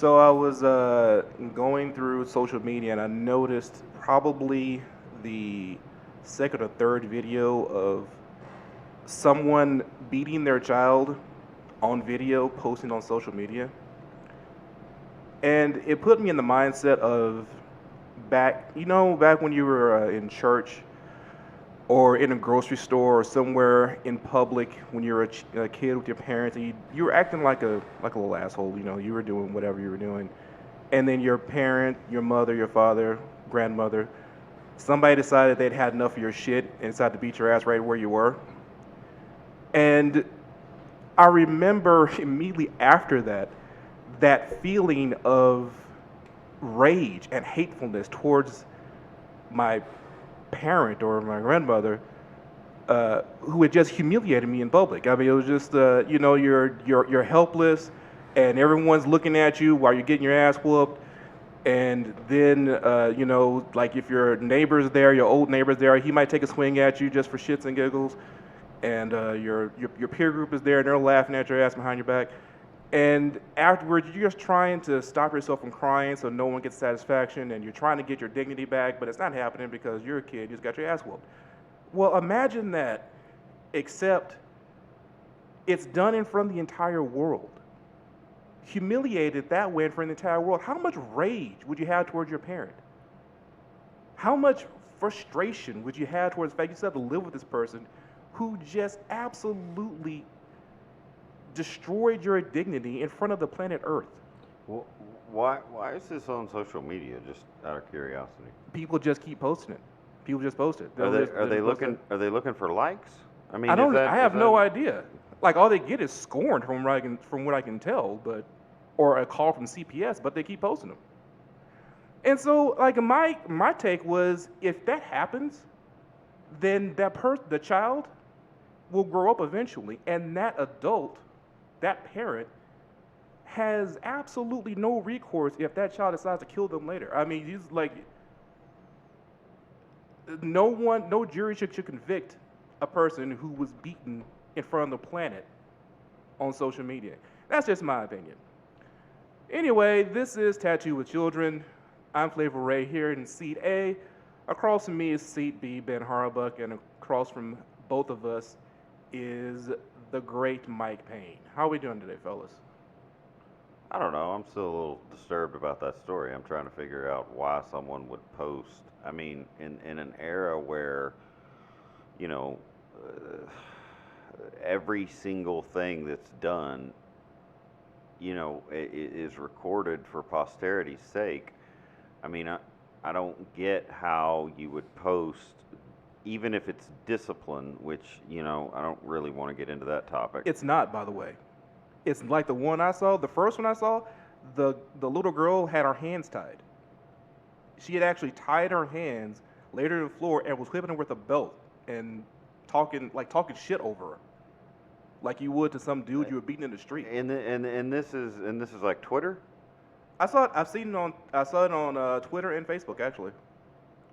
So I was going through social media and I noticed probably the second or third video of someone beating their child on video, posting on social media. And it put me in the mindset of back when you were in church or in a grocery store or somewhere in public when you were a kid with your parents and you were acting like a little asshole. You were doing whatever you were doing, and then your parent, your mother, your father, grandmother, somebody decided they'd had enough of your shit and decided to beat your ass right where you were. And I remember immediately after that feeling of rage and hatefulness towards my parent or my grandmother who had just humiliated me in public. I mean, it was just you're helpless, and everyone's looking at you while you're getting your ass whooped. And then like if your neighbor's there, your old neighbor's there, he might take a swing at you just for shits and giggles. And your peer group is there, and they're laughing at your ass behind your back. And afterwards, you're just trying to stop yourself from crying so no one gets satisfaction, and you're trying to get your dignity back, but it's not happening because you're a kid, you just got your ass whooped. Well, imagine that, except it's done in front of the entire world. Humiliated that way in front of the entire world. How much rage would you have towards your parent? How much frustration would you have towards the fact you still have to live with this person who just absolutely destroyed your dignity in front of the planet Earth? Well, why is this on social media? Just out of curiosity. People just keep posting it. People just post it. Are they looking for likes? I mean, I have no idea. Like all they get is scorn from what I can tell, or a call from CPS, but they keep posting them. And so, like my take was, if that happens, then the child will grow up eventually, and that adult, that parent, has absolutely no recourse if that child decides to kill them later. I mean, he's like, no jury should convict a person who was beaten in front of the planet on social media. That's just my opinion. Anyway, this is Tattoo with Children. I'm Flavor Ray here in seat A. Across from me is seat B, Ben Harbuck, and across from both of us is the great Mike Payne. How are we doing today, fellas? I don't know. I'm still a little disturbed about that story. I'm trying to figure out why someone would post. I mean, in an era where, you know, every single thing that's done, is recorded for posterity's sake. I mean, I don't get how you would post, even if it's discipline, which, I don't really want to get into that topic. It's not, by the way. It's like the one I saw, the first one I saw, the little girl had her hands tied. She had actually tied her hands, laid her on the floor, and was whipping her with a belt and talking shit over her, like you would to some dude you were beating in the street. And this is like Twitter. I saw it on Twitter and Facebook actually.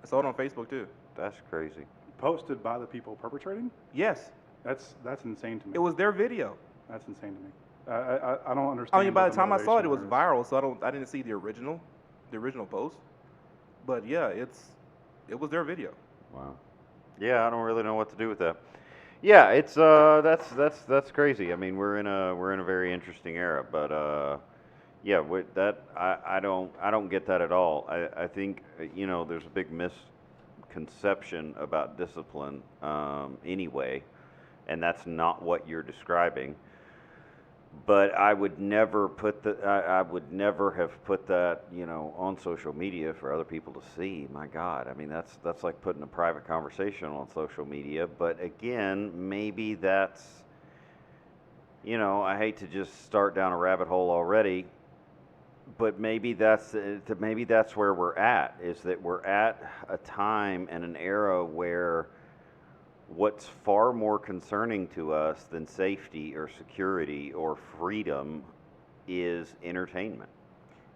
I saw it on Facebook too. That's crazy. Posted by the people perpetrating? Yes, That's insane to me. it was their video. That's insane to me. I don't understand. I mean, by the time I saw it, it was motivation viral, so I didn't see the original post. But yeah, it was their video. Wow. Yeah, I don't really know what to do with that. Yeah, it's that's crazy. I mean, we're in a very interesting era, but yeah, with that I don't get that at all. I think there's a big misconception about discipline anyway, and that's not what you're describing. But I would never I would never have put that on social media for other people to see. My God, I mean that's like putting a private conversation on social media. But again, maybe that's I hate to just start down a rabbit hole already, but maybe that's where we're at. Is that we're at a time and an era where what's far more concerning to us than safety or security or freedom is entertainment.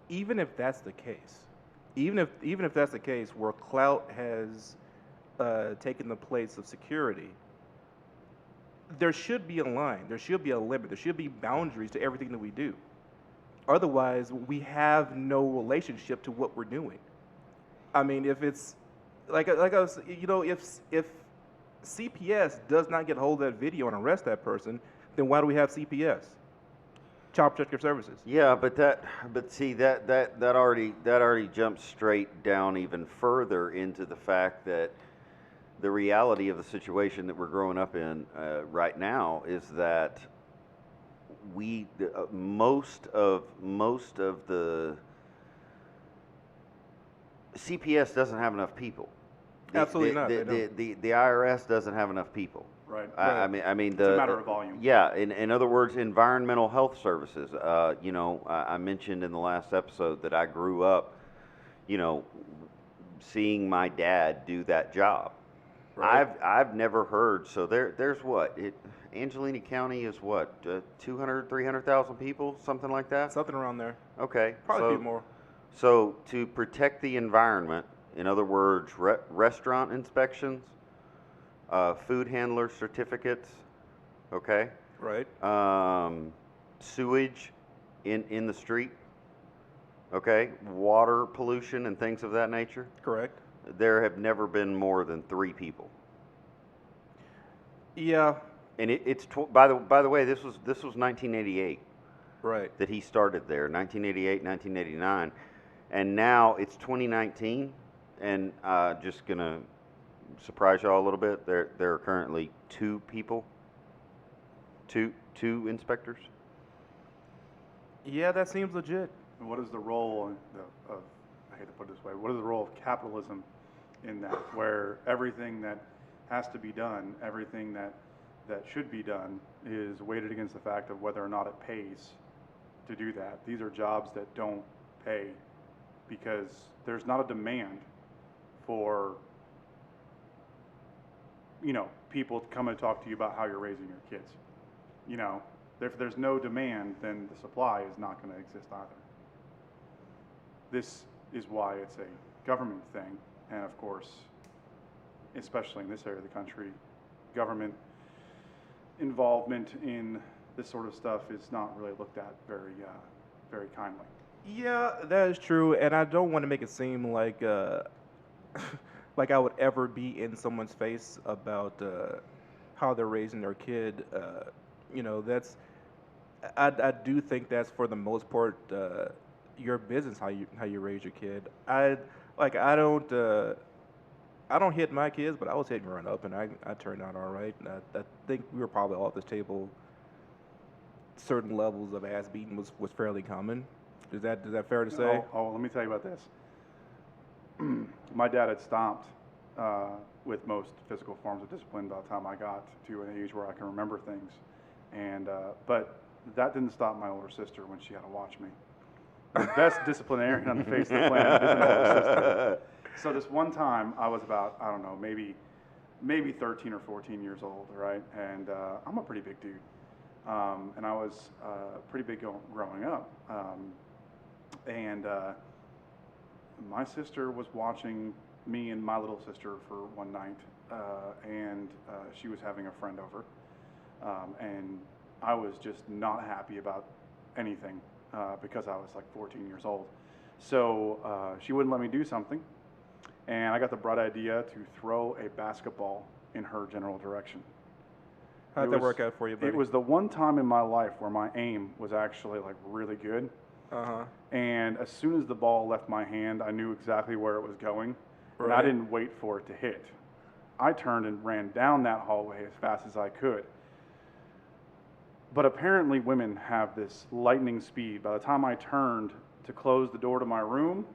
Even if that's the case, even if that's the case, where clout has taken the place of security, there should be a line. There should be a limit. There should be boundaries to everything that we do. Otherwise, we have no relationship to what we're doing. I mean, if it's like I was, if CPS does not get hold of that video and arrest that person, then why do we have CPS? Child Protective Services. Yeah, but see that already jumps straight down even further into the fact that the reality of the situation that we're growing up in right now is that most of the CPS doesn't have enough people. Absolutely not. They don't. The IRS doesn't have enough people. Right. I mean, It's a matter of volume. Yeah, in other words, environmental health services. I mentioned in the last episode that I grew up, you know, seeing my dad do that job. Right. I've never heard. So there's what Angelina County is what 200, 300,000 people, something like that. Something around there. Okay, Probably a so few more. so to protect the environment, in other words, restaurant inspections, food handler certificates, okay, Right. sewage in the street, okay, water pollution and things of that nature. Correct. There have never been more than 3 people, Yeah. and by the way, this was 1988 Right. that he started there, 1988, 1989, and now it's 2019, and just gonna surprise y'all a little bit. There are currently 2 people, two inspectors. Yeah, that seems legit. And what is the role of, I hate to put it this way, what is the role of capitalism in that, where everything that has to be done, everything that should be done is weighted against the fact of whether or not it pays to do that. These are jobs that don't pay because there's not a demand for, people to come and talk to you about how you're raising your kids. If there's no demand, then the supply is not going to exist either. This is why it's a government thing, and of course, especially in this area of the country, government involvement in this sort of stuff is not really looked at very kindly. Yeah, that is true, and I don't want to make it seem like like I would ever be in someone's face about how they're raising their kid. That's I do think that's for the most part your business how you raise your kid. I don't hit my kids, but I was hitting growing up, and I turned out all right. And I think we were probably all at this table. Certain levels of ass beating was fairly common. Is that fair to say? Let me tell you about this. My dad had stopped with most physical forms of discipline by the time I got to an age where I can remember things, and but that didn't stop my older sister when she had to watch me. The best disciplinarian on the face of the planet is an older sister. So this one time, I was about, I don't know, maybe 13 or 14 years old, right? And I'm a pretty big dude, and I was pretty big growing up, and my sister was watching me and my little sister for one night, and she was having a friend over, and I was just not happy about anything because I was like 14 years old. So she wouldn't let me do something, and I got the bright idea to throw a basketball in her general direction. How'd that work out for you, buddy? It was the one time in my life where my aim was actually like really good. Uh-huh. And as soon as the ball left my hand, I knew exactly where it was going, and I Right. didn't wait for it to hit. I turned and ran down that hallway as fast as I could. But apparently women have this lightning speed. By the time I turned to close the door to my room,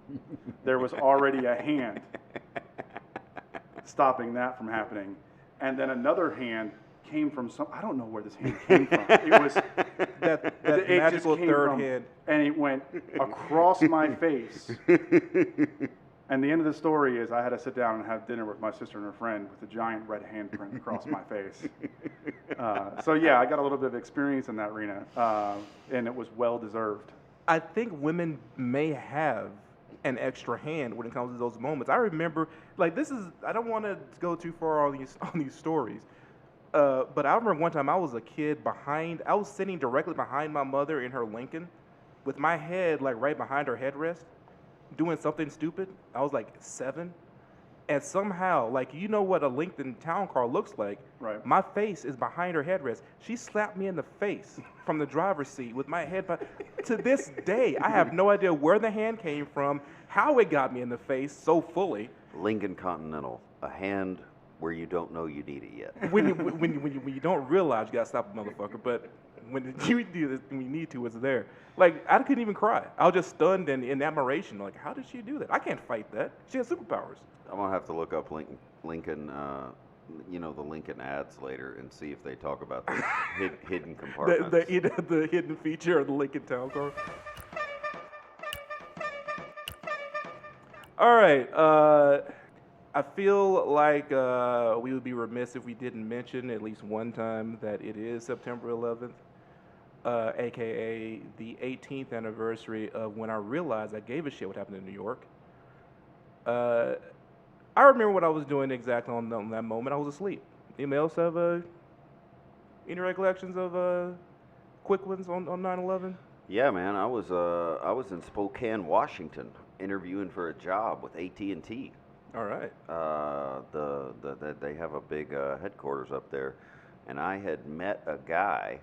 there was already a hand stopping that from happening. And then another hand came from I don't know where this hand came from. It was that it just magical came third from- hand. and it went across my face. And the end of the story is I had to sit down and have dinner with my sister and her friend with a giant red handprint across my face. So yeah, I got a little bit of experience in that arena, and it was well deserved. I think women may have an extra hand when it comes to those moments. I remember, like, I don't want to go too far on these stories, but I remember one time I was a kid I was sitting directly behind my mother in her Lincoln, with my head like right behind her headrest, doing something stupid. I was like 7, and somehow, like you know what a LinkedIn town car looks like. Right. My face is behind her headrest. She slapped me in the face from the driver's seat with my head. To this day, I have no idea where the hand came from, how it got me in the face so fully. Lincoln Continental, a hand where you don't know you need it yet. When you don't realize you gotta stop a motherfucker, but when you do this, when you need to, it's there. Like I couldn't even cry. I was just stunned and in admiration. Like, how did she do that? I can't fight that. She has superpowers. I'm gonna have to look up Lincoln, the Lincoln ads later and see if they talk about those hidden compartments. The hidden feature of the Lincoln Town Car. All right. I feel like we would be remiss if we didn't mention at least one time that it is September 11th, aka the 18th anniversary of when I realized I gave a shit what happened in New York. I remember what I was doing exactly on that moment. I was asleep. Anybody else have any recollections of quick ones on 9/11? Yeah, man, I was in Spokane, Washington, interviewing for a job with AT&T. All right. They have a big headquarters up there, and I had met a guy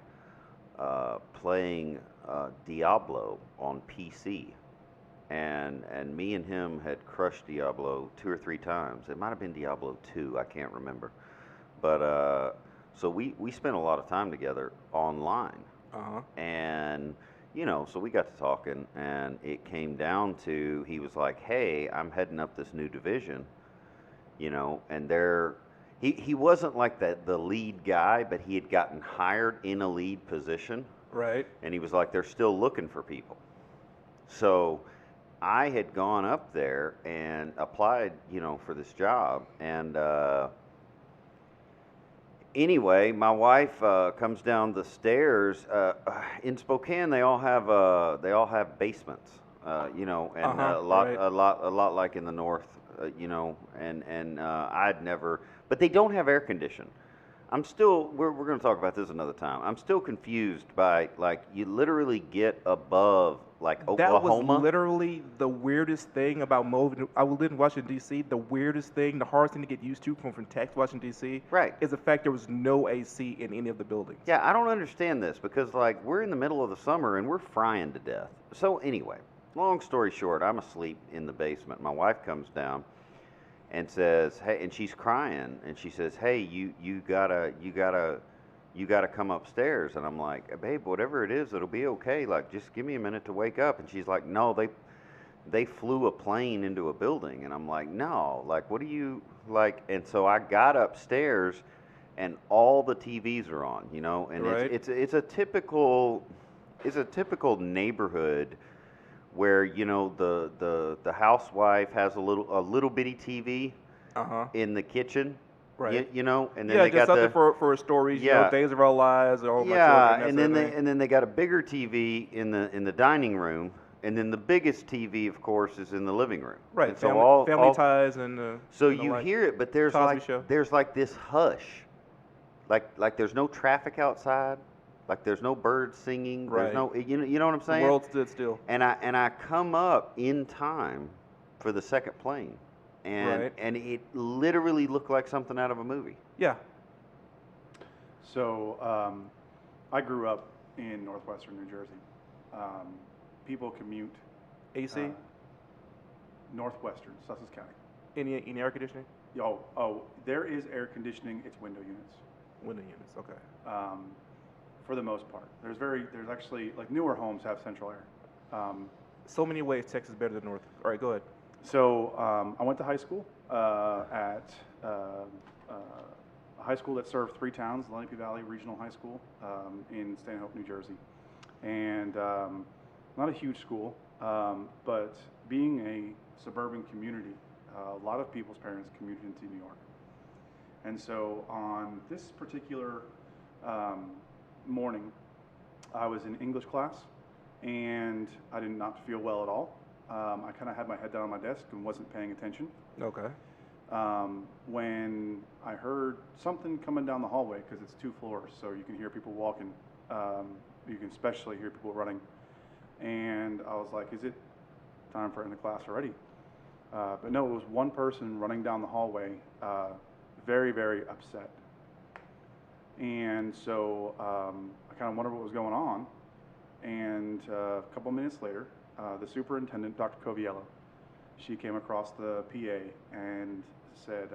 playing Diablo on PC, and me and him had crushed Diablo 2 or 3 times. It might have been Diablo 2, I can't remember, but so we spent a lot of time together online, and so we got to talking, and it came down to he was like, "Hey, I'm heading up this new division, and he wasn't like the lead guy, but he had gotten hired in a lead position, Right. and he was like, they're still looking for people." So I had gone up there and applied, for this job, and anyway, my wife comes down the stairs. In Spokane, they all have basements, and a lot like in the north, and I'd never, but they don't have air conditioning. I'm still, we're going to talk about this another time. I'm still confused by, like, you literally get above, like, Oklahoma. That was literally the weirdest thing about moving. I lived in Washington, D.C. The weirdest thing, the hardest thing to get used to from Texas, Washington, D.C., right, is the fact there was no AC in any of the buildings. Yeah, I don't understand this because, like, we're in the middle of the summer and we're frying to death. So, anyway, long story short, I'm asleep in the basement. My wife comes down and says, "Hey," and she's crying, and she says, "Hey, you gotta come upstairs." And I'm like, "Babe, whatever it is, it'll be okay. Like, just give me a minute to wake up." And she's like, "No, they flew a plane into a building." And I'm like, "No, like, what do you like?" And so I got upstairs, and all the TVs are on, and Right. it's a typical neighborhood where the housewife has a little bitty TV in the kitchen, Right. and then Yeah, they just got something for stories, Yeah. Days of Our Lives, or my yeah, children, and that then sort of thing. they got a bigger TV in the dining room, and then the biggest TV, of course, is in the living room. Right. And so family ties and so and the you like. hear it, but there's Cosby Show. like this hush, like there's no traffic outside, like there's no birds singing, Right. there's no you know what I'm The saying? world stood still. And I come up in time for the second plane, and Right. and it literally looked like something out of a movie. Yeah. So I grew up in northwestern New Jersey. People commute AC. northwestern Sussex County. Any air conditioning? Oh, there is air conditioning. It's window units. Window units. Okay. For the most part. There's actually, like, newer homes have central air. So many ways Texas is better than North. All right, go ahead. So I went to high school at a high school that served 3 towns, Lenape Valley Regional High School in Stanhope, New Jersey. And not a huge school, but being a suburban community, a lot of people's parents commuted into New York. And so on this particular morning, I was in English class, and I did not feel well at all. I kind of had my head down on my desk and wasn't paying attention. Okay. When I heard something coming down the hallway, because it's 2 floors, so you can hear people walking. You can especially hear people running. And I was like, is it time for end of class already? But no, it was one person running down the hallway, very, very upset. And so I kind of wondered what was going on. And a couple minutes later, the superintendent, Dr. Coviello, she came across the PA and said,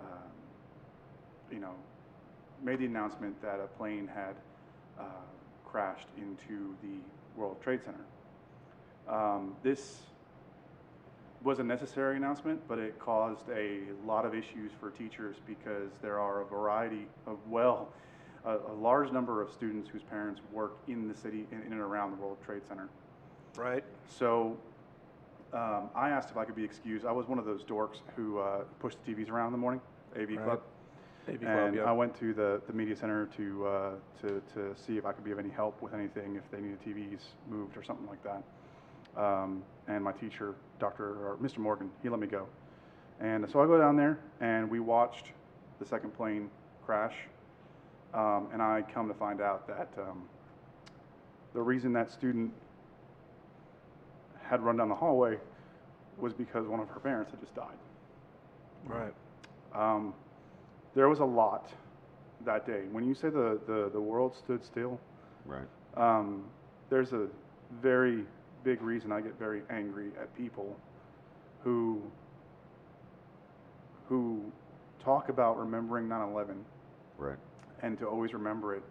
um, you know, made the announcement that a plane had crashed into the World Trade Center. This was a necessary announcement, but it caused a lot of issues for teachers because there are a variety of, well, a large number of students whose parents work in the city, in and around the World Trade Center. Right. So I asked if I could be excused. I was one of those dorks who pushed the TVs around in the morning, AV Club. AV Club, And yeah. I went to the media center to see if I could be of any help with anything, if they needed TVs moved or something like that. And my teacher, Mr. Morgan, he let me go. And so I go down there, and we watched the second plane crash. And I come to find out that the reason that student had run down the hallway was because one of her parents had just died. Right. There was a lot that day. When you say the world stood still, Right. there's a very big reason I get very angry at people who talk about remembering 9/11 Right. and to always remember it,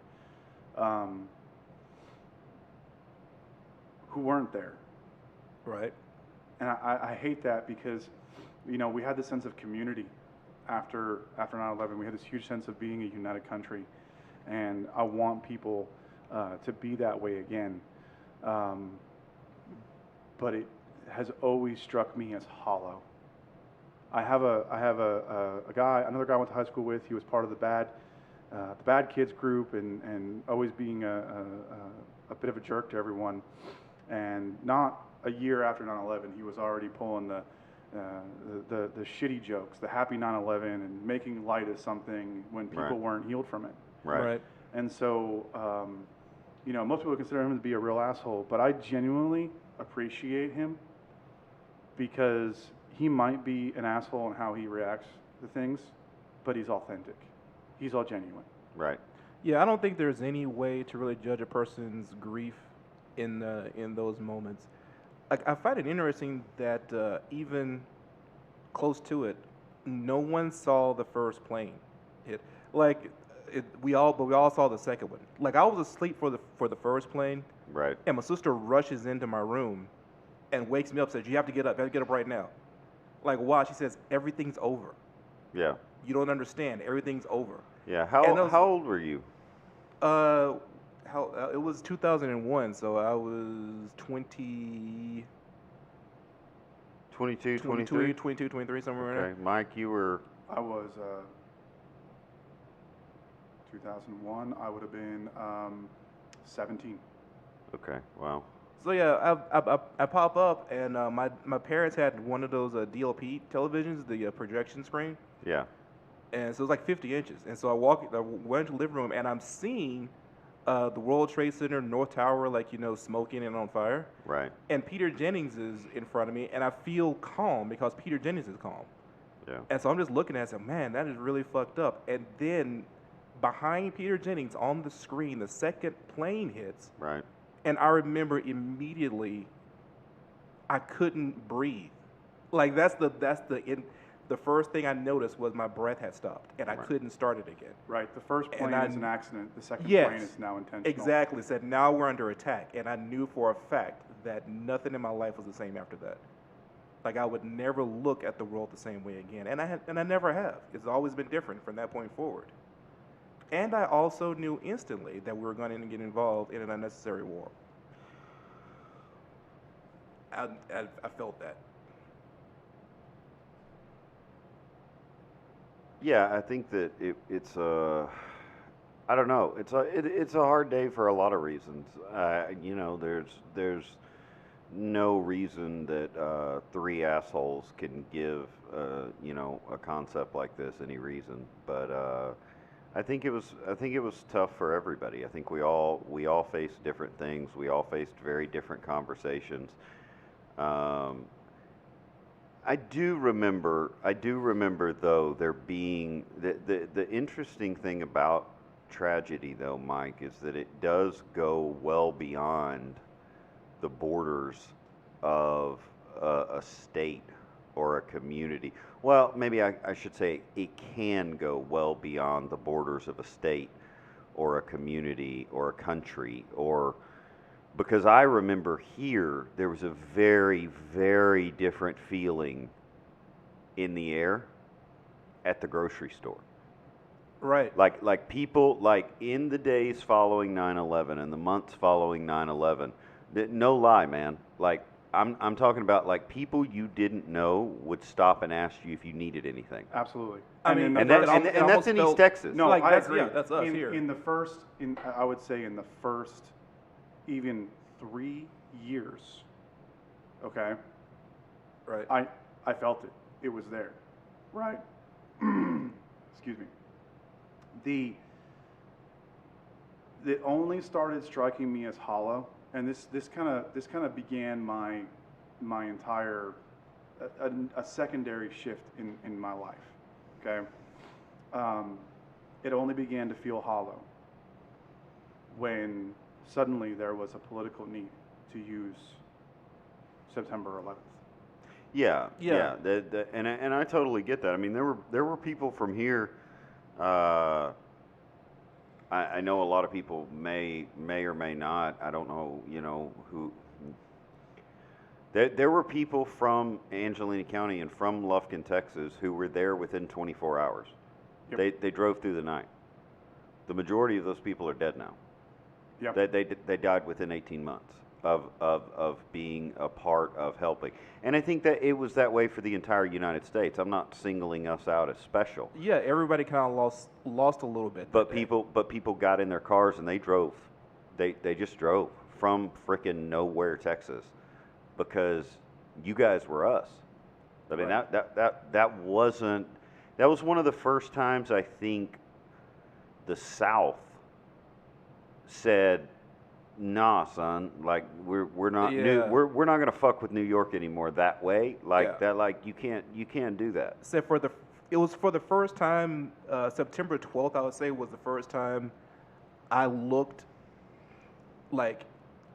who weren't there. Right. And I hate that because, you know, we had this sense of community after 9/11. We had this huge sense of being a united country, and I want people to be that way again. But it has always struck me as hollow. I have a guy, another guy I went to high school with. He was part of the bad kids group, and always being a bit of a jerk to everyone. And not a year after 9/11, he was already pulling the shitty jokes, the happy 9/11, and making light of something when people Right. weren't healed from it. Right. Right. And so, you know, most people consider him to be a real asshole, but I genuinely appreciate him because he might be an asshole in how he reacts to things, but he's authentic. He's all genuine. Right. Yeah, I don't think there's any way to really judge a person's grief in those moments. I find it interesting that even close to it, no one saw the first plane hit. Like we all saw the second one. Like I was asleep for the first plane, Right. and my sister rushes into my room and wakes me up. Says, "You have to get up. You have to get up right now." Like, why? She says, "Everything's over. Yeah. You don't understand. Everything's over." Yeah. And those- How old were you? It was 2001, so I was 20, 22, 22, 23? 22, 23, somewhere around Okay. Mike, you were. I was 2001. I would have been 17. Okay. Wow. So yeah, I pop up, and my parents had one of those DLP televisions, the projection screen, Yeah. and so it was like 50 inches. And so I went into the living room, and I'm seeing the World Trade Center North Tower, like, you know, smoking and on fire. Right. And Peter Jennings is in front of me, and I feel calm because Peter Jennings is calm. Yeah. And so I'm just looking at it and saying, man, that is really fucked up. And then behind Peter Jennings on the screen, the second plane hits, Right. and I remember immediately I couldn't breathe. Like the first thing I noticed was my breath had stopped, and I Right. couldn't start it again. Right. The first And plane I- is an accident. The second Yes, plane is now intentional. Exactly. Said now we're under attack, and I knew for a fact that nothing in my life was the same after that. Like I would never look at the world the same way again, and I never have. It's always been different from that point forward. And I also knew instantly that we were going to get involved in an unnecessary war. I felt that. Yeah, I think that it's I don't know. It's a hard day for a lot of reasons. You know, there's no reason that three assholes can give you know, a concept like this any reason. But I think it was tough for everybody. I think we all faced different things. We all faced very different conversations. Um, I do remember though there being the interesting thing about tragedy though, Mike, is that it does go well beyond the borders of a state or a community. Well, maybe I should say it can go well beyond the borders of a state or a community or a country, or because I remember here there was a very, very different feeling in the air at the grocery store. Right. Like people, like in the days following 9/11 and the months following 9/11, no lie, man. Like I'm talking about like people you didn't know would stop and ask you if you needed anything. Absolutely. I And mean, in the And that- that, first- and, it and that's almost in East felt- Texas. No, Like, I that's- agree. yeah, that's us in, here. I would say in the first even 3 years, okay, Right. I felt it. It was there, right? Excuse me. The It only started striking me as hollow, and this kind of began my entire a secondary shift in my life. Okay, it only began to feel hollow when suddenly there was a political need to use September 11th. Yeah, Yeah. and I totally get that. I mean, there were people from here. I know a lot of people may or may not. I don't know. Who. There were people from Angelina County and from Lufkin, Texas, who were there within 24 hours. Yep. They drove through the night. The majority of those people are dead now. Yep. They died within 18 months of being a part of helping. And I think that it was that way for the entire United States. I'm not singling us out as special. Yeah, everybody kind of lost a little bit. But that day. people got in their cars and they drove. They just drove from frickin' nowhere, Texas, because you guys were us. I mean, Right. that wasn't. That was one of the first times I think the South said, "Nah, son. Like we're not new. Yeah. We're not gonna fuck with New York anymore that way. Like Yeah. that. Like you can't do that." Except for it was for the first time, September 12th, I would say, was the first time I looked like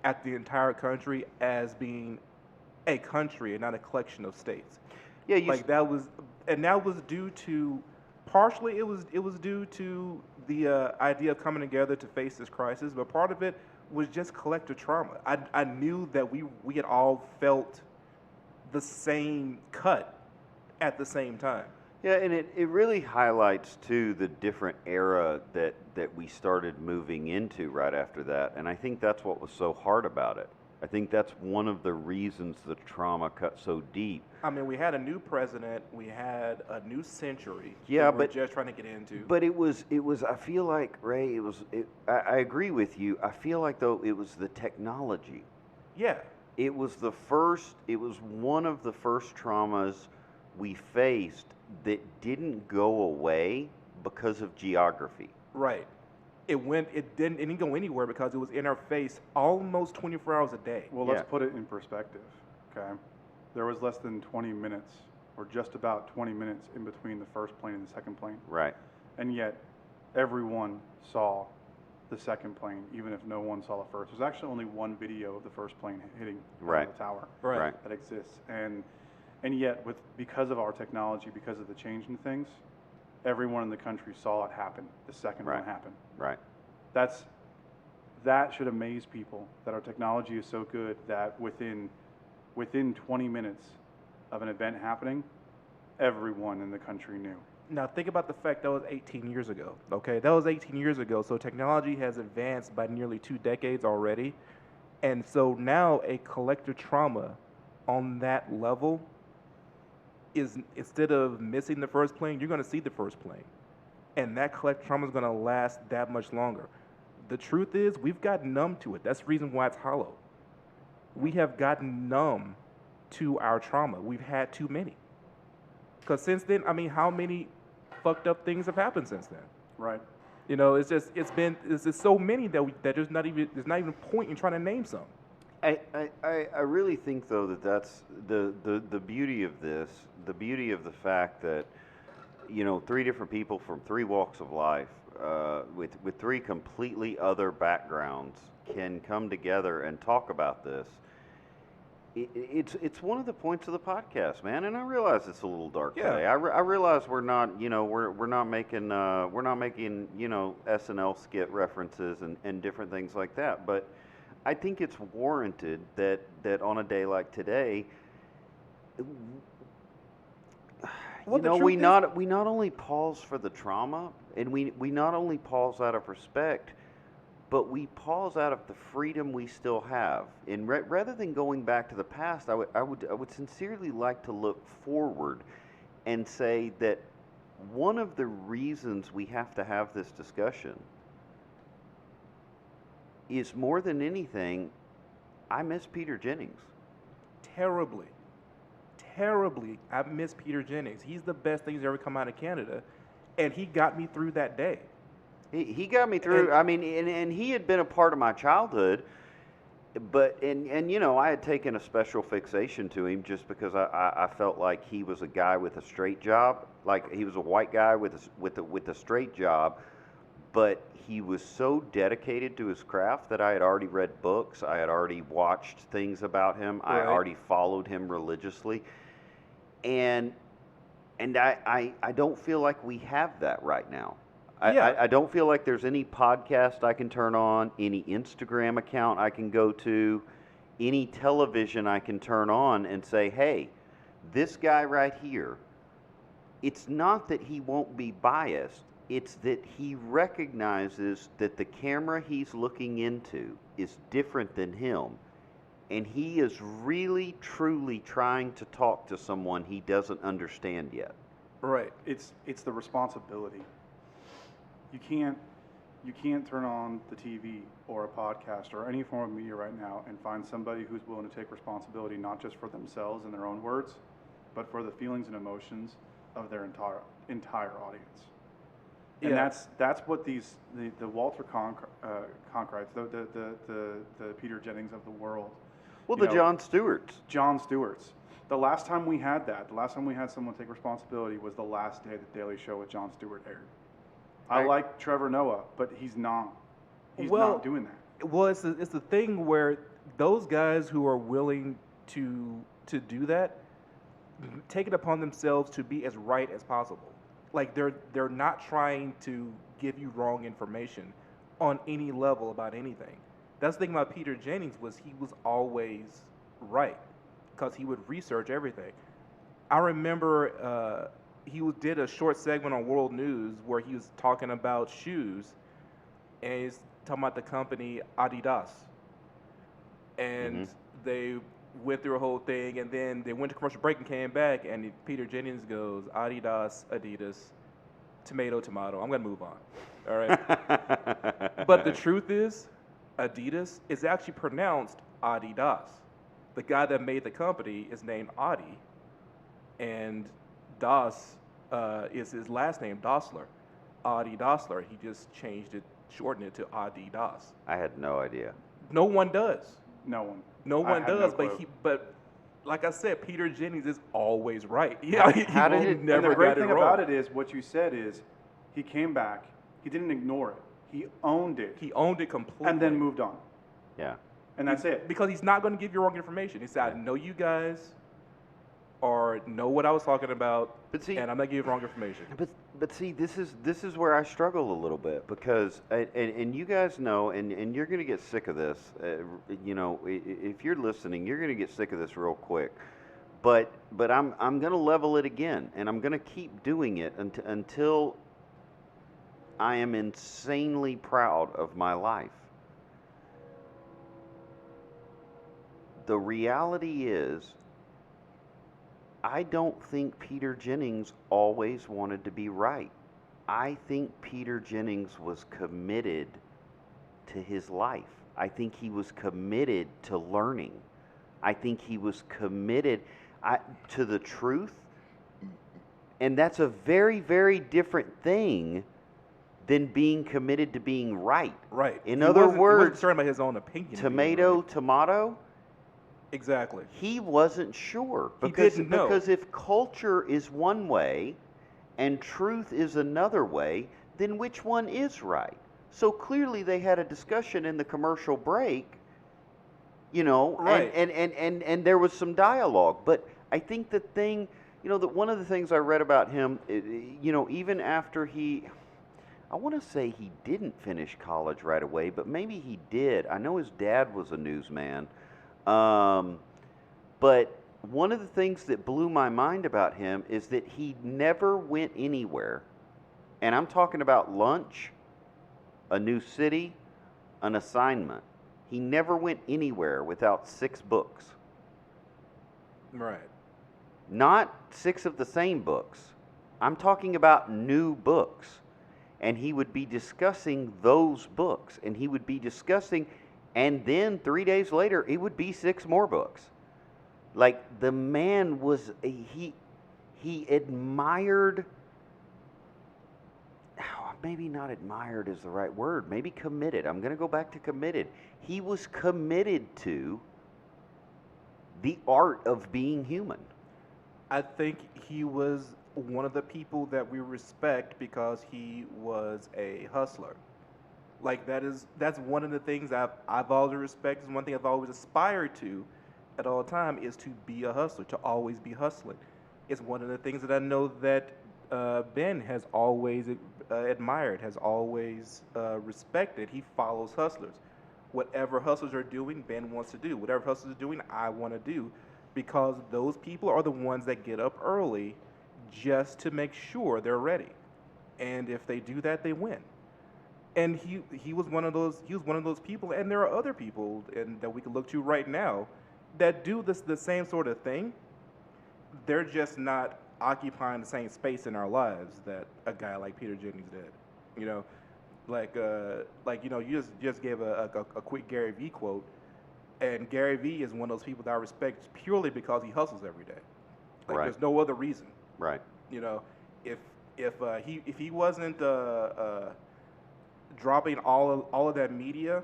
at the entire country as being a country and not a collection of states. Yeah, you Like that was, and that was due to, partially it was due to the idea of coming together to face this crisis, but part of it was just collective trauma. I knew that we had all felt the same cut at the same time. Yeah, and it really highlights too the different era that we started moving into right after that. And I think that's what was so hard about it. I think that's one of the reasons the trauma cut so deep. I mean, we had a new president, we had a new century. Yeah, that we're but- just trying to get into. But it was I feel like, Ray, I agree with you. I feel like though it was the technology. Yeah, It was one of the first traumas we faced that didn't go away because of geography. right. It didn't go anywhere because it was in our face almost 24 hours a day. Well, Yeah. let's put it in perspective, okay? There was less than 20 minutes, or just about 20 minutes, in between the first plane and the second plane. Right. And yet, everyone saw the second plane, even if no one saw the first. There's actually only one video of the first plane hitting Right. the tower Right. that exists. And yet, because of our technology, because of the change in things, everyone in the country saw it happen. The second Right. one happened. Right. That should amaze people, that our technology is so good that within 20 minutes of an event happening, everyone in the country knew. Now think about the fact that was 18 years ago. Okay, that was 18 years ago. So technology has advanced by nearly 2 decades already, and so now a collective trauma on that level is, instead of missing the first plane, you're going to see the first plane, and that collective trauma is going to last that much longer. The truth is, we've gotten numb to it. That's the reason why it's hollow. We have gotten numb to our trauma. We've had too many. Because since then, I mean, how many fucked up things have happened since then? Right. You know, it's just so many that there's not even a point in trying to name some. I really think though that's the beauty of this, the beauty of the fact that three different people from three walks of life, with three completely other backgrounds, can come together and talk about this. It's one of the points of the podcast, man, and I realize it's a little dark Yeah. today. I realize we're not we're not making SNL skit references and different things like that, but I think it's warranted that on a day like today, Well, the we truth is- we not only pause for the trauma, and we not only pause out of respect, but we pause out of the freedom we still have. And rather than going back to the past, I would sincerely like to look forward and say that one of the reasons we have to have this discussion is, more than anything, I miss Peter Jennings. Terribly, terribly, I miss Peter Jennings. He's the best thing that's ever come out of Canada, and he got me through that day. He got me through. And- I mean, and he had been a part of my childhood, but I had taken a special fixation to him just because I felt like he was a guy with a straight job, like he was a white guy with a straight job, but he was so dedicated to his craft that I had already read books, I had already watched things about him, I Right. already followed him religiously, and I don't feel like we have that right now. Yeah. I don't feel like there's any podcast I can turn on, any Instagram account I can go to, any television I can turn on and say, hey, this guy right here, it's not that he won't be biased, it's that he recognizes that the camera he's looking into is different than him. And he is really, truly trying to talk to someone he doesn't understand yet. Right. It's the responsibility. You can't turn on the TV or a podcast or any form of media right now and find somebody who's willing to take responsibility not just for themselves and their own words, but for the feelings and emotions of their entire audience. And Yeah. that's what the Walter Cronkite's, the Peter Jennings of the world. Well, you the know, Jon Stewarts. Jon Stewart's. The last time we had someone take responsibility was the last day the Daily Show with Jon Stewart aired. I Right. like Trevor Noah, but he's not. He's Well, not doing that. Well, it's the thing where those guys who are willing to do that take it upon themselves to be as right as possible. Like they're not trying to give you wrong information on any level about anything. That's the thing about Peter Jennings, was he was always right because he would research everything. I remember did a short segment on World News where he was talking about shoes, and he's talking about the company Adidas, and they went through a whole thing, and then they went to commercial break and came back, and Peter Jennings goes, Adidas, tomato, tomato. I'm gonna move on. All right. But the truth is, Adidas is actually pronounced Adidas. The guy that made the company is named Adi, and Das is his last name, Dassler. Adi Dassler. He just changed it, shortened it to Adidas. I had no idea. No one does. No one. No I one had no does, clue. but like I said, Peter Jennings is always right. Yeah, he How did will it- never And the great got thing it wrong. about it is, what you said is, he came back, he didn't ignore it, he owned it, He owned it completely, and then moved on. Yeah. And that's it. because he's not going to give you wrong information. He said, "I know you guys, or know what I was talking about, But see- and I'm not giving you wrong information." But see, this is where I struggle a little bit, because and you guys know, and you're gonna get sick of this. If you're listening, you're gonna get sick of this real quick. But I'm gonna level it again, and I'm gonna keep doing it until I am insanely proud of my life. The reality is, I don't think Peter Jennings always wanted to be right. I think Peter Jennings was committed to his life. I think he was committed to learning. I think he was committed to the truth. And that's a very, very different thing than being committed to being right. Right. In He other wasn't words, concerned about his own opinion. being tomato, right. tomato. Exactly. He wasn't sure He didn't know. because if culture is one way and truth is another way, then which one is right? So clearly they had a discussion in the commercial break, you know, Right. and there was some dialogue. But I think the thing, you know, that one of the things I read about him, you know, even after I want to say he didn't finish college right away, but maybe he did. I know his dad was a newsman. But one of the things that blew my mind about him is that he never went anywhere. And I'm talking about lunch, a new city, an assignment. He never went anywhere without 6 books. Right. Not 6 of the same books. I'm talking about new books. And he would be discussing those books. And he would be discussing, and then 3 days later, it would be 6 more books. Like, the man was, he admired, maybe not admired is the right word, maybe committed. I'm going to go back to committed. He was committed to the art of being human. I think he was one of the people that we respect because he was a hustler. Like that's one of the things I've always respected. It's one thing I've always aspired to at all time is to be a hustler, to always be hustling. It's one of the things that I know that Ben has always admired, has always respected. He follows hustlers. Whatever hustlers are doing, Ben wants to do. Whatever hustlers are doing, I want to do. Because those people are the ones that get up early just to make sure they're ready. And if they do that, they win. And he was one of those people, and there are other people that we can look to right now that do the same sort of thing. They're just not occupying the same space in our lives that a guy like Peter Jennings did. You know, like you know, you just gave a quick Gary Vee quote, and Gary Vee is one of those people that I respect purely because he hustles every day. Like Right. there's no other reason. Right. You know, if he wasn't dropping all of that media,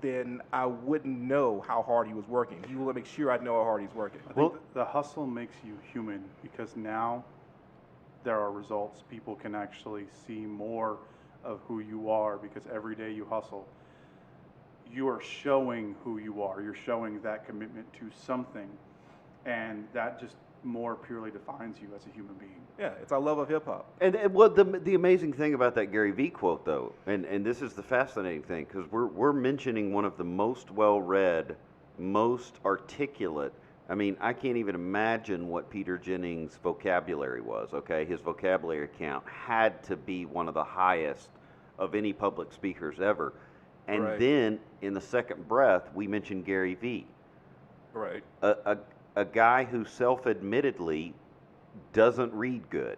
then I wouldn't know how hard he was working. He will make sure I know how hard he's working. I think the hustle makes you human because now there are results. People can actually see more of who you are because every day you hustle, you are showing who you are. You're showing that commitment to something, and that just more purely defines you as a human being. Yeah, it's our love of hip hop. And what the amazing thing about that Gary Vee quote, though, and this is the fascinating thing, because we're mentioning one of the most well-read, most articulate. I mean, I can't even imagine what Peter Jennings' vocabulary was. Okay, his vocabulary count had to be one of the highest of any public speakers ever. And Right. then in the second breath, we mentioned Gary Vee, Right. a guy who self-admittedly doesn't read good.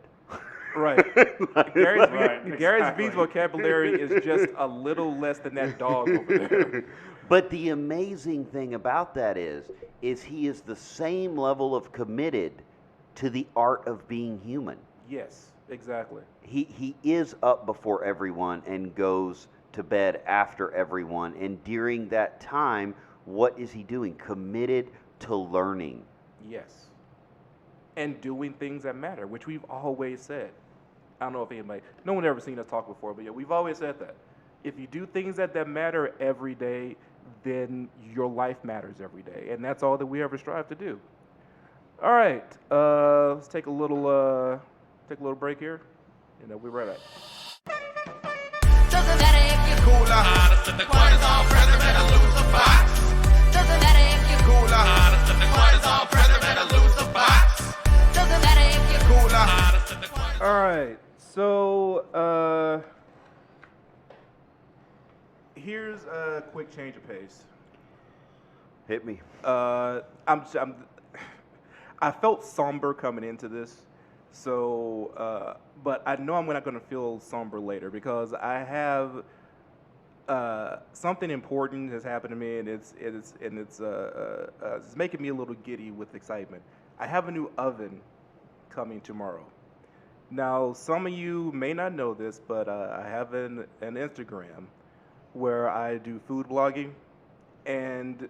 Right. Gary's exactly. V's vocabulary is just a little less than that dog over there. But the amazing thing about that is he is the same level of committed to the art of being human. Yes, exactly. He is up before everyone and goes to bed after everyone. And during that time, what is he doing? Committed to learning. Yes. And doing things that matter, which we've always said. I don't know if anybody, no one ever seen us talk before, but yeah, we've always said that. If you do things that matter every day, then your life matters every day. And that's all that we ever strive to do. All right, let's take a little break here, and we'll be right back. Doesn't matter if you're Cooler, hottest in the cortisol, president or lose a box. doesn't matter if you're Cooler, hottest in the cortisol, president or lose a box. doesn't matter if you're Cooler, hottest in the cortisol. All right, so here's a quick change of pace. Hit me. I felt somber coming into this, so but I know I'm not going to feel somber later because I have something important has happened to me, and it's making me a little giddy with excitement. I have a new oven coming tomorrow, Now, some of you may not know this, but I have an Instagram where I do food blogging, and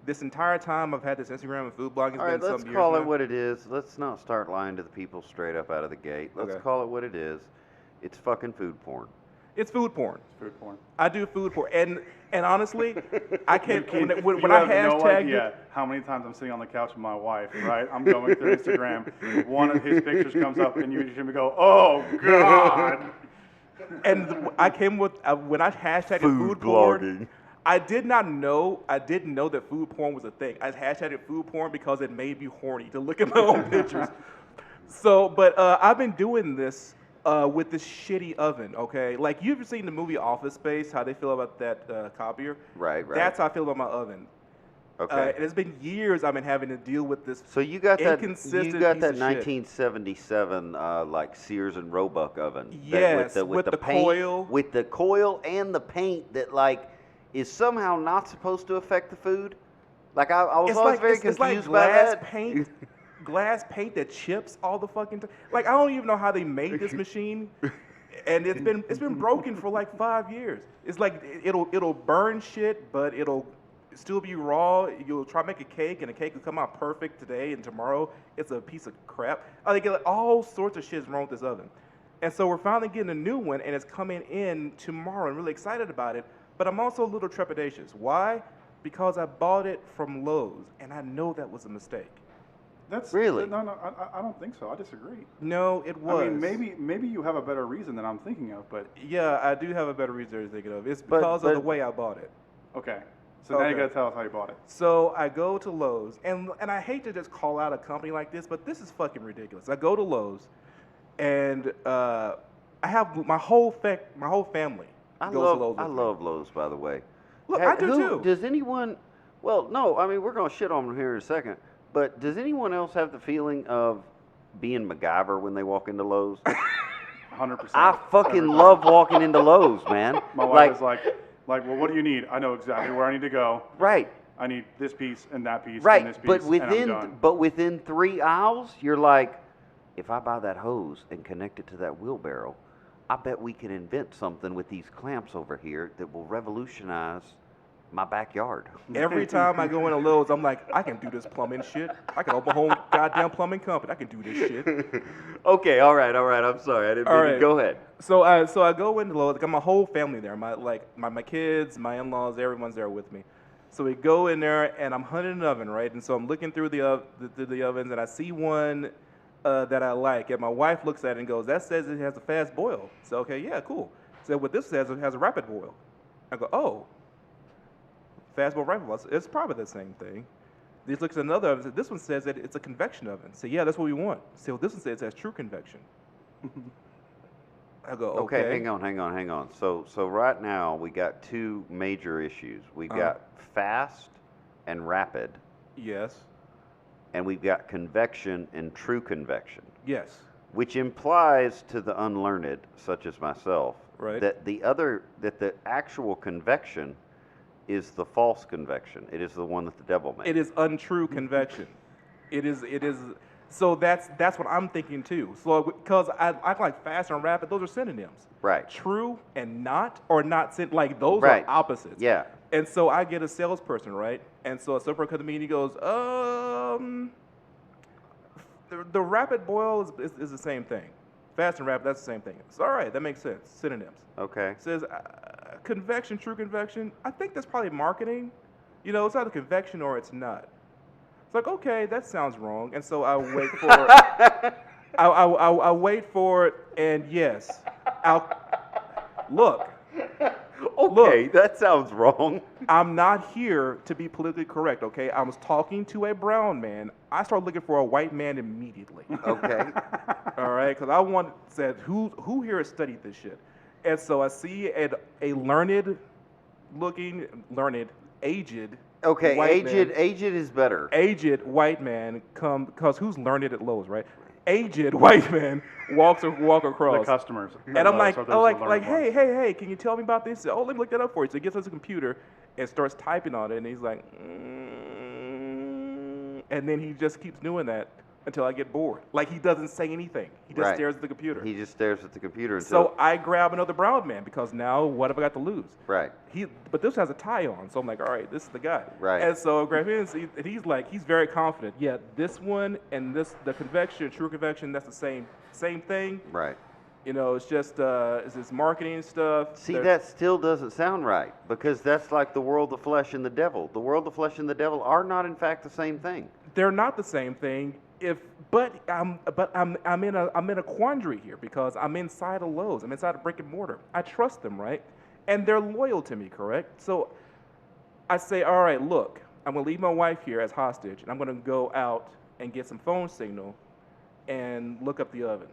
this entire time I've had this Instagram and food blogging. It's All right, been let's some years call it now. what it is. Let's not start lying to the people straight up out of the gate. Let's Okay. call it what it is. It's fucking food porn. It's food porn. Food porn. I do food porn, and honestly, I can't. When You I have no hashtagged idea it, how many times I'm sitting on the couch with my wife, right? I'm going through Instagram. One of his pictures comes up, and you just hear me go, "Oh God!" and I came with when I hashtagged food porn. I didn't know that food porn was a thing. I hashtagged food porn because it made me horny to look at my own pictures. So, but I've been doing this with this shitty oven, okay? Like, you've seen the movie Office Space, how they feel about that copier? Right. That's how I feel about my oven. Okay. And it's been years I've been having to deal with this. So you got that inconsistent you got piece that of shit. 1977 like Sears and Roebuck oven. that- Yes, with the paint, coil. with the coil and the paint that like is somehow not supposed to affect the food. Like I was always very it's like confused by glass that. paint, glass paint that chips all the fucking time. Like, I don't even know how they made this machine, and it's been broken for like 5 years. It's like it'll burn shit, but it'll still be raw. You'll try to make a cake, and the cake will come out perfect today, and tomorrow it's a piece of crap. I think all sorts of shit is wrong with this oven. And so we're finally getting a new one, and it's coming in tomorrow. I'm really excited about it, but I'm also a little trepidatious. Why? Because I bought it from Lowe's, and I know that was a mistake. That's Really? no. I don't think so. I disagree. No, it was. I mean, maybe you have a better reason than I'm thinking of, but Yeah, I do have a better reason to think of. It's But- because of the but- way I bought it. okay. So now you Okay. gotta tell us how you bought it. So I go to Lowe's, and I hate to just call out a company like this, but this is fucking ridiculous. I go to Lowe's, and I have my whole family I goes to Lowe's. love I with me. love Lowe's, by the way. Look, I do too. Does anyone? Well, no. I mean, we're gonna shit on them here in a second. But does anyone else have the feeling of being MacGyver when they walk into Lowe's? 100%. I fucking love walking into Lowe's, man. My wife is like, well, what do you need? I know exactly where I need to go. Right, I need this piece and that piece right. and this piece, But and I'm within done. within 3 aisles, you're like, if I buy that hose and connect it to that wheelbarrow, I bet we can invent something with these clamps over here that will revolutionize my backyard. Every time I go into Lowe's, I'm like, I can do this plumbing shit. I can open a whole goddamn plumbing company. I can do this shit. Okay, all right. I'm sorry. I didn't All mean to right. go ahead. So I go into Lowe's. I got my whole family there. My kids, my in-laws, everyone's there with me. So we go in there, and I'm hunting an oven, right? And so I'm looking through the ovens, and I see one that I like. And my wife looks at it and goes, "That says it has a fast boil." So okay, yeah, cool. So what this says, it has a rapid boil. I go, oh, fast boil, rapid boil. It's probably the same thing. This looks at another oven. This one says that it's a convection oven. So yeah, that's what we want. So this one says it has true convection. I go, okay. Okay, hang on. So right now we got two major issues. We've got fast and rapid, Yes. and we've got convection and true convection, Yes. which implies to the unlearned, such as myself, Right. that the actual convection is the false convection. It is the one that the devil made. It is untrue convection. It is. So that's what I'm thinking too. So because I like fast and rapid, those are synonyms. Right. True and not, or not, like those Right. are opposites. Yeah. And so I get a salesperson, right? And so a salesperson comes to me and he goes, the rapid boil is the same thing. Fast and rapid, that's the same thing. It's all right, that makes sense. Synonyms. Okay. It says convection, true convection. I think that's probably marketing. You know, it's either convection or it's not. It's like, okay, that sounds wrong. And so I wait for I wait for it, and yes, look. Okay, that sounds wrong. I'm not here to be politically correct, okay? I was talking to a brown man. I started looking for a white man immediately. Okay. All right, because said who here has studied this shit, and so I see a aged Okay, white man, aged is better. aged white man come because who's learned at Lowe's, right? Aged white man walk The across. customers. And I'm like, Are those the learned ones. hey, can you tell me about this? Oh, let me look that up for you. So he gets us a computer and starts typing on it, and he's like, and then he just keeps doing that until I get bored. Like, he doesn't say anything. He just Right. stares at the computer. He just stares at the computer until. So I grab another brown man because now what have I got to lose? Right. But this has a tie on, so I'm like, all right, this is the guy. Right. And so I grab him, and he's like, he's very confident. Yeah, this one and the convection, true convection, that's the same thing. Right. You know, it's just it's this marketing stuff. See, They're- that still doesn't sound right because that's like the world, the flesh, and the devil. The world, the flesh, and the devil are not, in fact, the same thing. They're not the same thing. But I'm in a quandary here because I'm inside of Lowe's. I'm inside of brick and mortar. I trust them, right? And they're loyal to me, correct? So I say, all right, look, I'm gonna leave my wife here as hostage, and I'm gonna go out and get some phone signal and look up the oven.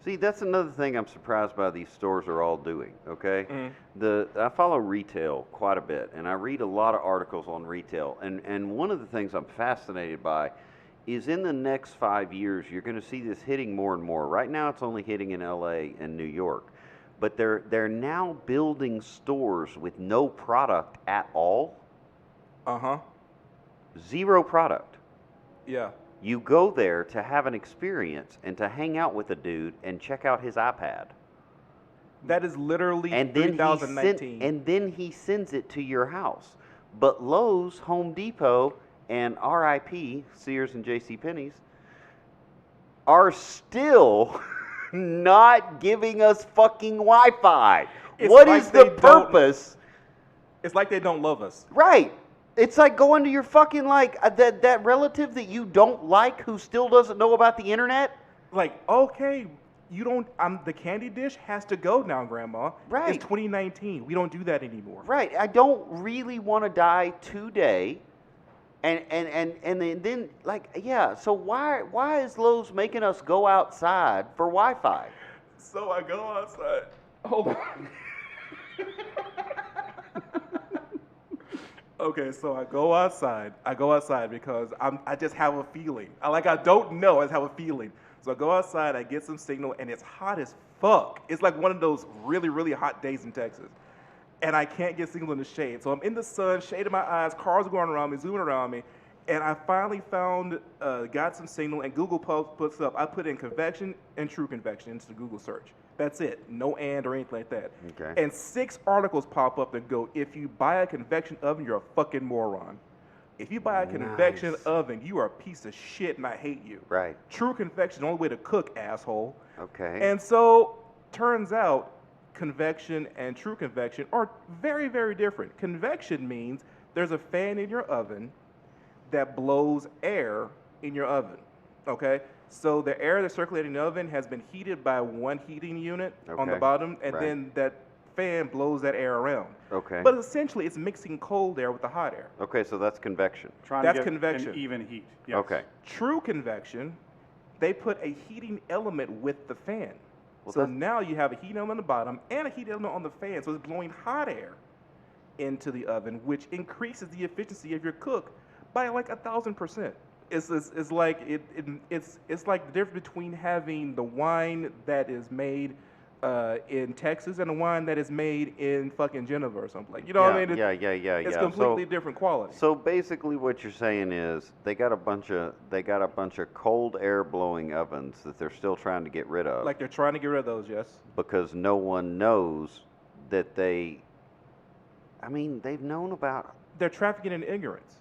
See, that's another thing I'm surprised by these stores are all doing, okay? Mm-hmm. I follow retail quite a bit, and I read a lot of articles on retail. And one of the things I'm fascinated by is in the next 5 years, you're going to see this hitting more and more. Right now, it's only hitting in LA and New York. But they're now building stores with no product at all. Uh-huh. Zero product. Yeah. You go there to have an experience and to hang out with a dude and check out his iPad. That is literally And then, 2019. and then he sends it to your house. But Lowe's, Home Depot, and RIP, Sears and JCPenney's, are still not giving us fucking Wi-Fi. It's What like is the they don't- purpose? It's like they don't love us. Right. It's like going to your fucking, like, that relative that you don't like who still doesn't know about the internet. Like, okay, you don't. The candy dish has to go now, Grandma. Right. It's 2019. We don't do that anymore. Right. I don't really want to die today. And then like, yeah, so why is Lowe's making us go outside for Wi-Fi? So I go outside. Hold on. Okay, so I go outside. I go outside because I just have a feeling. I don't know. I just have a feeling. So I go outside. I get some signal, and it's hot as fuck. It's like one of those really, really hot days in Texas. And I can't get signal in the shade. So I'm in the sun, shading my eyes, cars are going around me, zooming around me, and I finally got some signal, and Google puts up, I put in convection and true convection into the Google search. That's it. No and or anything like that. Okay. And 6 articles pop up that go, if you buy a convection oven, you're a fucking moron. If you buy a convection Nice. oven, you are a piece of shit and I hate you. Right. True convection is the only way to cook, asshole. Okay. And so, turns out, convection and true convection are very, very different. Convection means there's a fan in your oven that blows air in your oven, okay? So the air that's circulating in the oven has been heated by one heating unit on the Okay. bottom, and Right. then that fan blows that air around. Okay. But essentially, it's mixing cold air with the hot air. Okay, so that's convection. Trying That's to get convection. an even heat. Yes. Okay. True convection, they put a heating element with the fan. Well, So that's- now you have a heat element on the bottom and a heat element on the fan, so it's blowing hot air into the oven, which increases the efficiency of your cook by like 1,000%. It's like it's like the difference between having the wine that is made in Texas and the wine that is made in fucking Geneva or something. Like, you know what I mean? Yeah, It's yeah. completely different quality. So basically, what you're saying is they got a bunch of cold air blowing ovens that they're still trying to get rid of, Like they're trying to get rid of those, yes. because no one knows that they. I mean, they've known about. They're trafficking in ignorance.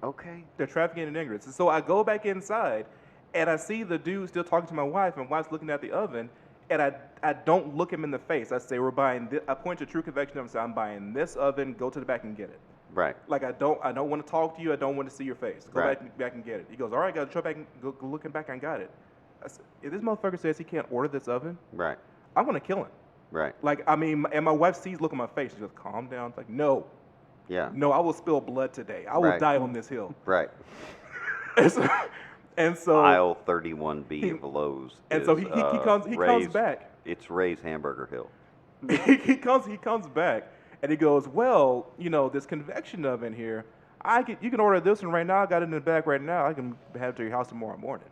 Okay. They're trafficking in ignorance. And so I go back inside, and I see the dude still talking to my wife, and wife's looking at the oven, and I don't look him in the face. I say, we're buying this. I point to True Convection oven and say, I'm buying this oven. Go to the back and get it. Right. Like, I don't want to talk to you. I don't want to see your face. Go Right. back and get it. He goes, all right, got to back and go looking back. I got it. I said, if this motherfucker says he can't order this oven, Right. I'm going to kill him. Right. Like, I mean, and my wife sees look on my face. She goes, calm down. It's like, no, Yeah. I will spill blood today. I will Right. die on this hill. Right. And so Aisle 31B of Lowe's. and so is, he comes Ray's- back. It's Ray's Hamburger Hill. he comes back and he goes, well, this convection oven here, you can order this one right now. I got it in the back right now. I can have it to your house tomorrow morning.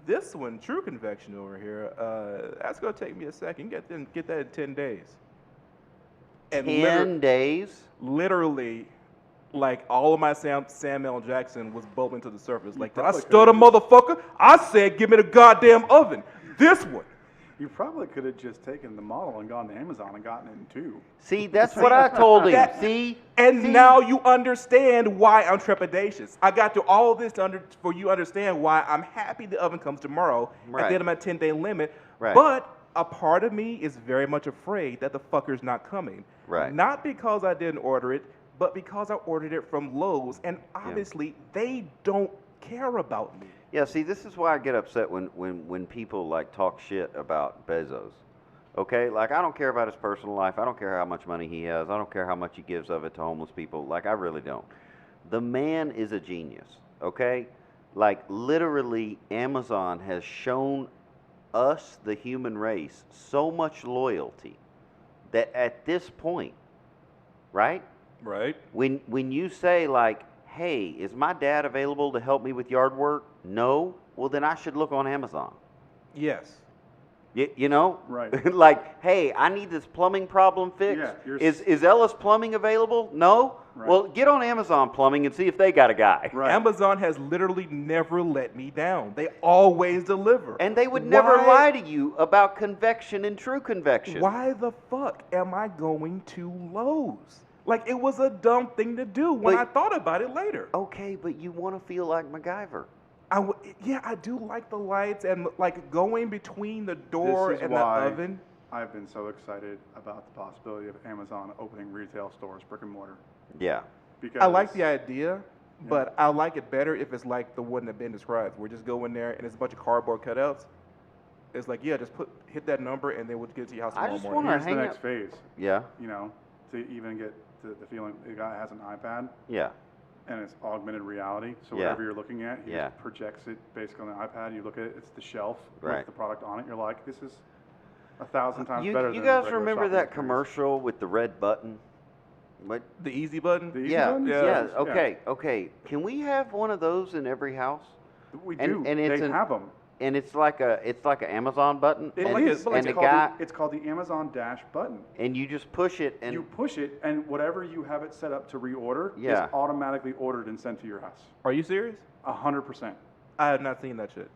This one, True Convection over here, that's gonna take me a second. Get that in 10 days. And 10 days. literally, like all of my Samuel Jackson was bubbling to the surface. Like, did I probably stutter, could've motherfucker? I said, give me the goddamn oven. This one. You probably could have just taken the model and gone to Amazon and gotten it in two. See, that's what I told him. That- See? And See? now you understand why I'm trepidatious. I got through all of this for you to understand why I'm happy the oven comes tomorrow at Right. the end of my 10-day limit. Right. But a part of me is very much afraid that the fucker's not coming. Right. Not because I didn't order it, but because I ordered it from Lowe's, and obviously they don't care about me. Yeah, see, this is why I get upset when people like talk shit about Bezos. Okay, like I don't care about his personal life. I don't care how much money he has. I don't care how much he gives of it to homeless people. Like I really don't. The man is a genius. Okay, like literally, Amazon has shown us, the human race, so much loyalty that at this point, right? Right? When you say like, hey, is my dad available to help me with yard work? No. Well, then I should look on Amazon. Yes. You know? Right. Like, hey, I need this plumbing problem fixed. Yeah, Is Ellis Plumbing available? No. Right. Well, get on Amazon Plumbing and see if they got a guy. Right. Amazon has literally never let me down. They always deliver. And they would never Why- lie to you about convection and true convection. Why the fuck am I going to Lowe's? Like, it was a dumb thing to do when But- I thought about it later. Okay, but you want to feel like MacGyver. Yeah, I do like the lights and like going between the door This is and why the oven. I've been so excited about the possibility of Amazon opening retail stores, brick and mortar. Yeah. Because I like the idea, but I like it better if it's like the one that Ben described. We just go in there and it's a bunch of cardboard cutouts. It's like, yeah, just hit that number and then we'll get it to your house I tomorrow just morning. wanna Here's the hang next up- phase. Yeah. You know, to even get the feeling the guy has an iPad Yeah. and it's augmented reality. So Yeah. whatever you're looking at, he Yeah. just projects it basically on the iPad. You look at it, it's the shelf Right. with the product on it. You're like, this is 1,000 times You better. you than guys regular remember shopping that experience. commercial with the red button? What? The easy button? The easy Yeah, button? yeah, Yeah. okay, okay. Can we have one of those in every house? We And- do. and it's they an- have them. And it's like an Amazon button, It and, is, but and it's the called guy, it's called the Amazon Dash button. and you just push it, and You push it, and whatever you have it set up to reorder Yeah. is automatically ordered and sent to your house. Are you serious? 100%. I have not seen that shit.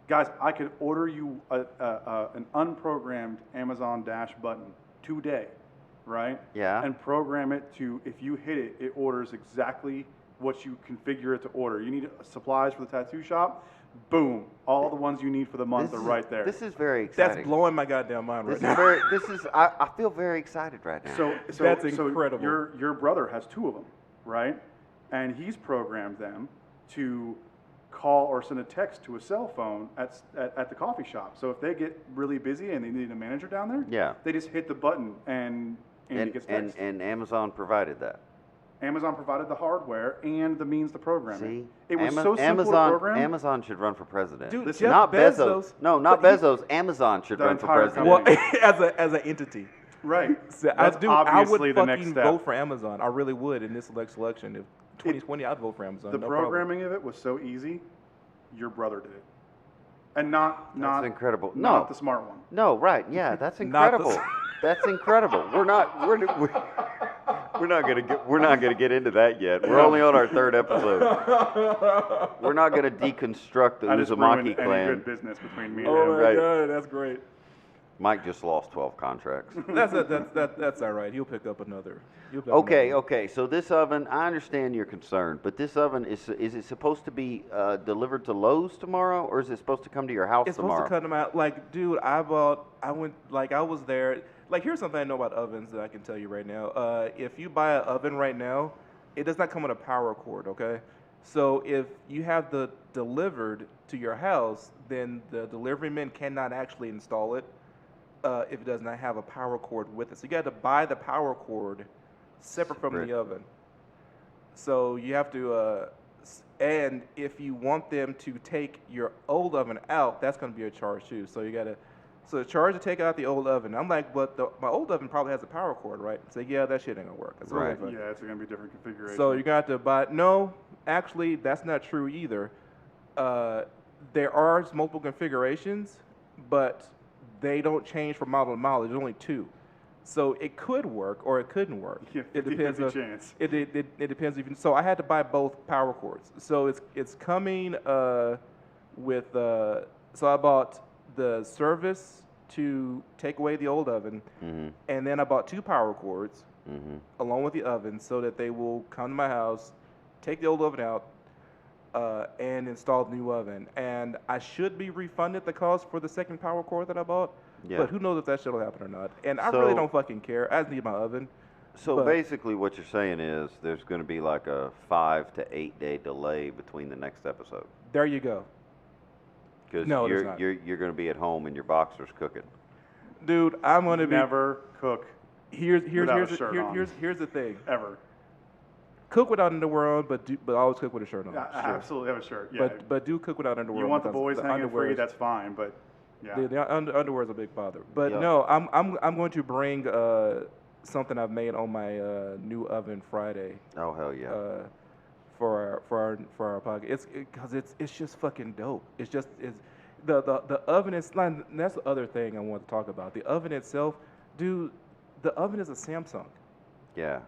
Guys, I could order you an unprogrammed Amazon Dash button today, right? Yeah. And program it to, if you hit it, it orders exactly what you configure it to order. You need supplies for the tattoo shop? Boom. All the ones you need for the month this are is- right there. This is very exciting. That's blowing my goddamn mind right This now. is very. This is. I feel very excited right now. So That's so incredible. Your brother has two of them, right? And he's programmed them to call or send a text to a cell phone at the coffee shop. So if they get really busy and they need a manager down there, Yeah. they just hit the button and it and gets and, text. and Amazon provided that. Amazon provided the hardware and the means to program See, it. It was Ama- so simple Amazon. to program. Amazon should run for president. Dude, Listen, Jeff not Bezos. No, not but he- Bezos. Amazon should The run for entire president. Well, as an entity. Right. So That's I would obviously the next fucking step. vote for Amazon. I really would in this next election. If 2020, I'd vote for Amazon. The no problem. programming of it was so easy. Your brother did it, and not incredible. Not No. the smart one. No, right? Yeah, that's Not the- incredible. That's incredible. We're not gonna get into that yet. We're only on our third episode. We're not gonna deconstruct the I just ruined Uzumaki any clan. good business between me and Oh him. my Right. god, that's great. Mike just lost 12 contracts. That's all right. He'll pick up another. He'll pick up Okay, another. okay. So this oven, I understand your concern, but this oven is it supposed to be delivered to Lowe's tomorrow, or is it supposed to come to your house It's tomorrow? supposed to cut them out. Like, dude, I was there. Like, here's something I know about ovens that I can tell you right now. If you buy an oven right now, it does not come with a power cord, okay? So if you have the delivered to your house, then the deliveryman cannot actually install it if it does not have a power cord with it. So you got to buy the power cord separate from Separate. the oven. So you have to, and if you want them to take your old oven out, that's going to be a charge too. So you got to, so the charge to take out the old oven. I'm like, but my old oven probably has a power cord, right? So yeah, that shit ain't gonna work. That's Right. okay. Yeah, it's going to be a different configuration. So you're gonna have to buy. No, actually, that's not true either. There are multiple configurations, but they don't change from model to model. There's only two. So it could work or it couldn't work. Yeah, It depends 50-50 on chance. it depends even. So I had to buy both power cords. So it's coming with so I bought the service to take away the old oven, and then I bought 2 power cords along with the oven so that they will come to my house, take the old oven out, and install the new oven. And I should be refunded the cost for the second power cord that I bought. Yeah. But who knows if that shit will happen or not. And I really So- don't fucking care. I just need my oven. So But- basically, what you're saying is there's going to be like a 5 to 8 day delay between the next episode There you go. because No, there's not. you're going to be at home and your boxer's cooking. Dude, I'm gonna be Never cook here's without a shirt on. here's the thing. ever. Cook without underwear on, but always cook with a shirt on. I Sure. absolutely have a shirt. Yeah. But do cook without underwear. you want the because boys hanging underwear free? is- That's fine. But yeah. The underwear is a big bother. But Yeah. no, I'm going to bring something I've made on my new oven Friday Oh hell yeah! for our podcast. It's just fucking dope. It's the oven is not. That's the other thing I want to talk about. The oven itself, dude. The oven is a Samsung. yeah.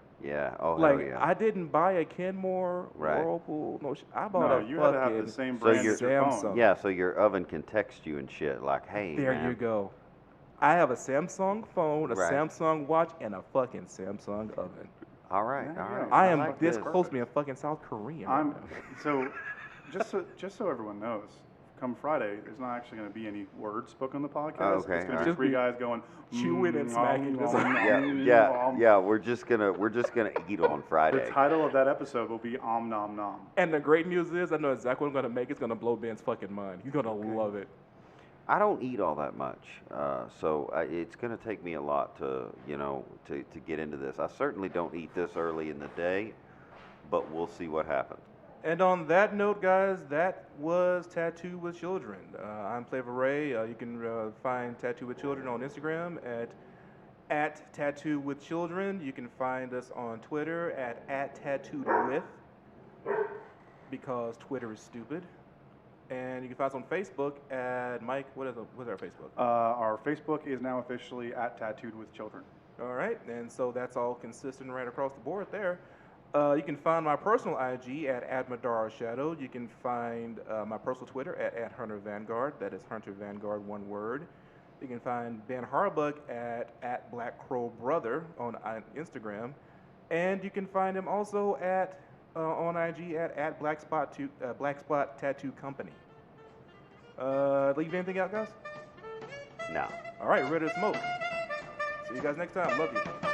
Oh Like hell yeah! I didn't buy a Kenmore, Right. Whirlpool. No, I bought No, a you had to have fucking the same So brand you're- as your Samsung. phone. Yeah, so your oven can text you and shit like, "Hey, There man." you go. I have a Samsung phone, a Right. Samsung watch, and a fucking Samsung oven. All right, Yeah, all yeah. right. I am like this this. close to being fucking South Korean. right I'm now. so just so everyone knows, come Friday, there's not actually going to be any words spoken on the podcast. Oh, okay, It's going to alright. be 3 guys going Chewing and smacking. Yeah. We're just gonna eat on The Friday. title of that episode will be Om Nom Nom. And the great news is, I know exactly what I'm gonna make. It's gonna blow Ben's fucking mind. He's gonna love it. I don't eat all that much, so it's going to take me a lot to get into this. I certainly don't eat this early in the day, but we'll see what happens. And on that note, guys, that was Tattoo with Children. I'm Flavor Ray. You can find Tattoo with Children on Instagram at Tattoo with Children. You can find us on Twitter at Tattooed With, because Twitter is stupid. And you can find us on Facebook at Mike. What's our Facebook? Our Facebook is now officially at Tattooed with Children. All right, and so that's all consistent right across the board there. You can find my personal IG at Madara Shadow. You can find my personal Twitter at Hunter Vanguard. That is Hunter Vanguard, one word. You can find Ben Harbuck at Black Crow Brother on Instagram, and you can find him also on IG at Black Spot Tattoo Company. Leave anything out, guys? No. All right, ready to smoke. See you guys next time. Love you.